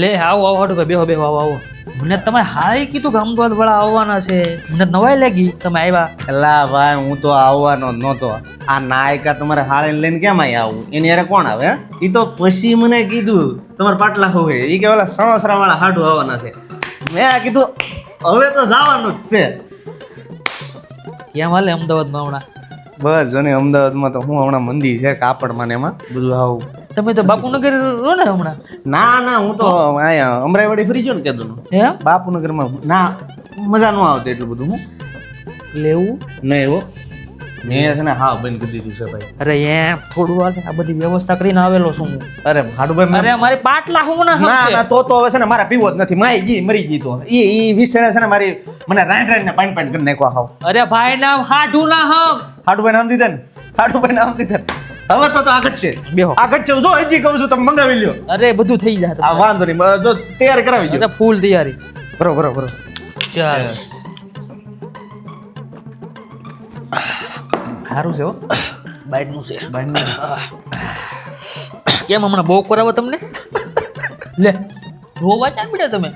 લે આવો આવો હાટુ બેહો બેહો આવો આવો મને તમારે હાય કીધું કે અમદાવાદ વાળા આવવાના છે મને નવાઈ લાગી તમે આવ્યા. એલા ભાઈ હું તો આવવાનો જ નહોતો. આ નાયકા તમારે હાળીને લઈને કેમ અહીં આવું? એની યારે કોણ આવે? એ તો પછી મને કીધું તમારે પાટલા હોય એ કે ઓલા સણોસરા વાળા હાડું આવવાના છે. મેં કીધું હવે તો જવાનું જ છે. કેમ હાલે અમદાવાદમાં હમણાં? બસ જો ને અમદાવાદમાં તો હું હમણાં મંદી છે કાપડમાં ને એમાં બધું આવું. તમે તો બાપુનગર રહો ને હમણાં? ના હું તો અહીંયા અમરાઈવાડી ફરી ગયો ને કીધું હે બાપુનગરમાં. ના મજા ન આવતી એટલું બધું. હું લેવું નહીં એવો મેં છે ને હા બંધ કરી દીધું છે ભાઈ. અરે એમ થોડું વાર આ બધી વ્યવસ્થા કરીને આવેલો છું હું. અરે ભાડુભાઈ અરે મારી પાટલા હું ના ના તો હવે છે ને મારા પીવો જ નથી. માઈ જી મરી ગઈ તો એ વિસેણે છે ને મારી મને રાઈન ને પાણી કરી નાખવા હાવ. અરે ભાઈ નામ હાડું ના હમ હાડુભાઈ નામ દીધા ને હાડુભાઈ નામ દીધા. હવે તો આગળ છે બેહો આગળ છે. જો હજી કહું છું તમે મંગાવી લ્યો. અરે બધું થઈ જાય આ વાંધો નહીં જો તૈયાર કરાવી દો. અરે ફૂલ તૈયારી. બરોબર ચાલ સારું છે હો બાઈટનું છે કેમ હમણાં બહુ કરાવો તમને લે રોવા ચા પીડ્યા તમે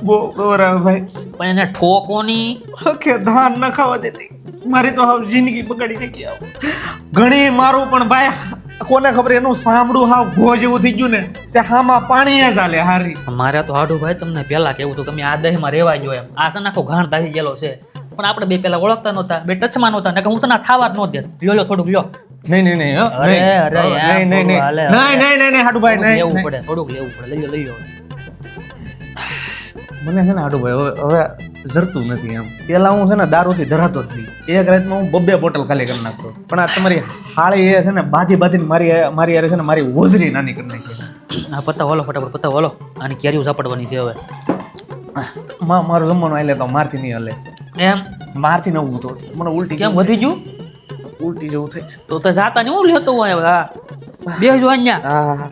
બહુ ગૌરવ ભાઈ પણ એને ઠોકોની ઓકે ધાન ન ખાવા દેતી. મારી તો હાવ જિંદગી બગાડી નાખી. આવ ઘણી મારું પણ ભાઈ કોને ખબર એનું સાંભળું હાવ ભો જેવું થઈ ગયું ને તે હામાં પાણી ચાલે હારી. મારે તો હાડું ભાઈ તમને પહેલા કેવું હતું તમે આ દહેમાં રહેવા જો એમ આ છે નાખો ઘાણ દાહી ગયેલો છે પણ આપણે બે પેલા ઓળખતા નહોતા બે ટચમાં નહોતા ને હું છે ને થાવા જ નહોત દેત લ્યો થોડુંક લ્યો. નહીં હાડુભાઈ નહીં લેવું પડે થોડુંક લેવું પડે લઈ લો મને છે ને હાડુભાઈ હવે જરતું નથી એમ. પેલા હું છે ને દારૂથી ધરાતો જ નહીં. એક રાતમાં હું 2 બોટલ ખાલી કરી નાખતો. પણ આ તમારી હાળી એ છે ને બાંધીને મારી યારે છે ને મારી હોજરી નાની કરી નાખી. હા પત્તા વાલો ફટાફટ પત્તા વાલો આની કેરીઓ ઝાપડવાની છે હવે. મારું જમવાનું આલે તો મારથી નહીં હલે એમ મારથી નવું તો મને ઉલટી કેમ વધી ગયું ઉલટી જેવું થાય છે. તો જાતા નહીં હું લેતો હું હવે હા બેસજો અહીંયા હા